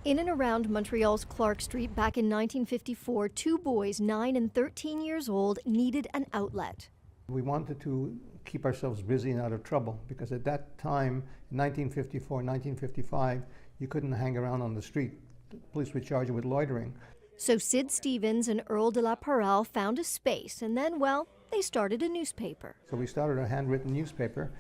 In and around Montreal's Clark Street back in 1954, two boys, 9 and 13 years old, needed an outlet. We wanted to keep ourselves busy and out of trouble because at that time, in 1954, 1955, you couldn't hang around on the street. The police would charge you with loitering. So Sid Stevens and Earl de la Perralle found a space, and then, well, they started a newspaper. So we started a handwritten newspaper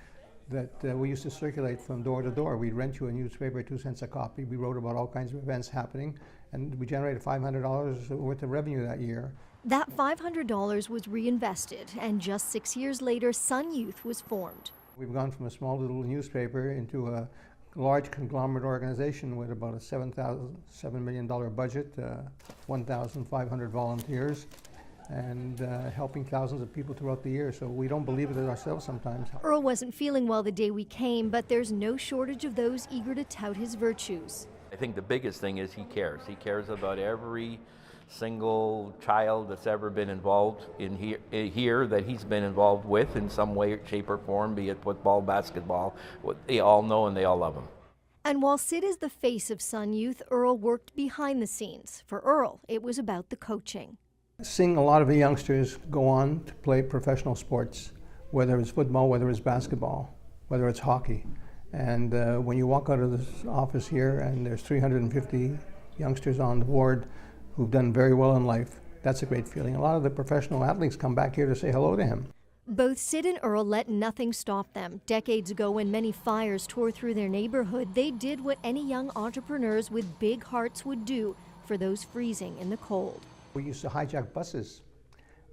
that we used to circulate from door to door. We'd rent you a newspaper, 2 cents a copy. We wrote about all kinds of events happening, and we generated $500 worth of revenue that year. That $500 was reinvested, and just 6 years later, Sun Youth was formed. We've gone from a small little newspaper into a large conglomerate organization with about a $7 million budget, 1,500 volunteers, and helping thousands of people throughout the year. So we don't believe it ourselves sometimes. Earl wasn't feeling well the day we came, but there's no shortage of those eager to tout his virtues. I think the biggest thing is he cares. He cares about every single child that's ever been involved in here that he's been involved with in some way, shape, or form, be it football, basketball. They all know and they all love him. And while Sid is the face of Sun Youth, Earl worked behind the scenes. For Earl, it was about the coaching. Seeing a lot of the youngsters go on to play professional sports, whether it's football, whether it's basketball, whether it's hockey. And when you walk out of this office here and there's 350 youngsters on the board who've done very well in life, that's a great feeling. A lot of the professional athletes come back here to say hello to him. Both Sid and Earl let nothing stop them. Decades ago, when many fires tore through their neighborhood, they did what any young entrepreneurs with big hearts would do for those freezing in the cold. We used to hijack buses.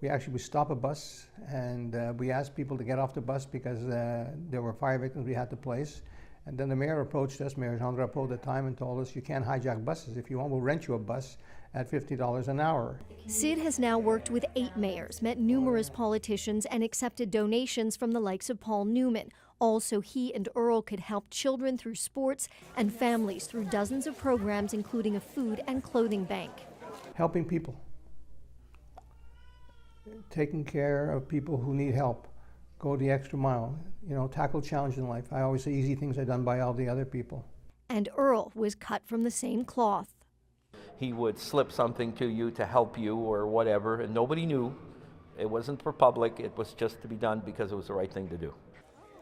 We actually would stop a bus and we asked people to get off the bus because there were fire victims we had to place. And then the mayor approached us, Mayor Jean Drapeau at the time, and told us, you can't hijack buses. If you want, we'll rent you a bus at $50 an hour. Sid has now worked with 8 mayors, met numerous politicians, and accepted donations from the likes of Paul Newman. Also, he and Earl could help children through sports and families through dozens of programs, including a food and clothing bank. Helping people. Taking care of people who need help. Go the extra mile. You know, tackle challenges in life. I always say easy things are done by all the other people. And Earl was cut from the same cloth. He would slip something to you to help you or whatever, and nobody knew. It wasn't for public, it was just to be done because it was the right thing to do.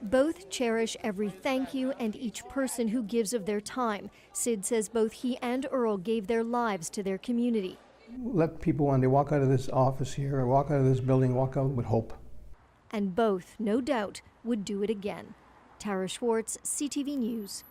Both cherish every thank you and each person who gives of their time. Sid says both he and Earl gave their lives to their community. Let people, when they walk out of this office here or walk out of this building, walk out with hope. And both, no doubt, would do it again. Tarah, Schwartz, CTV News.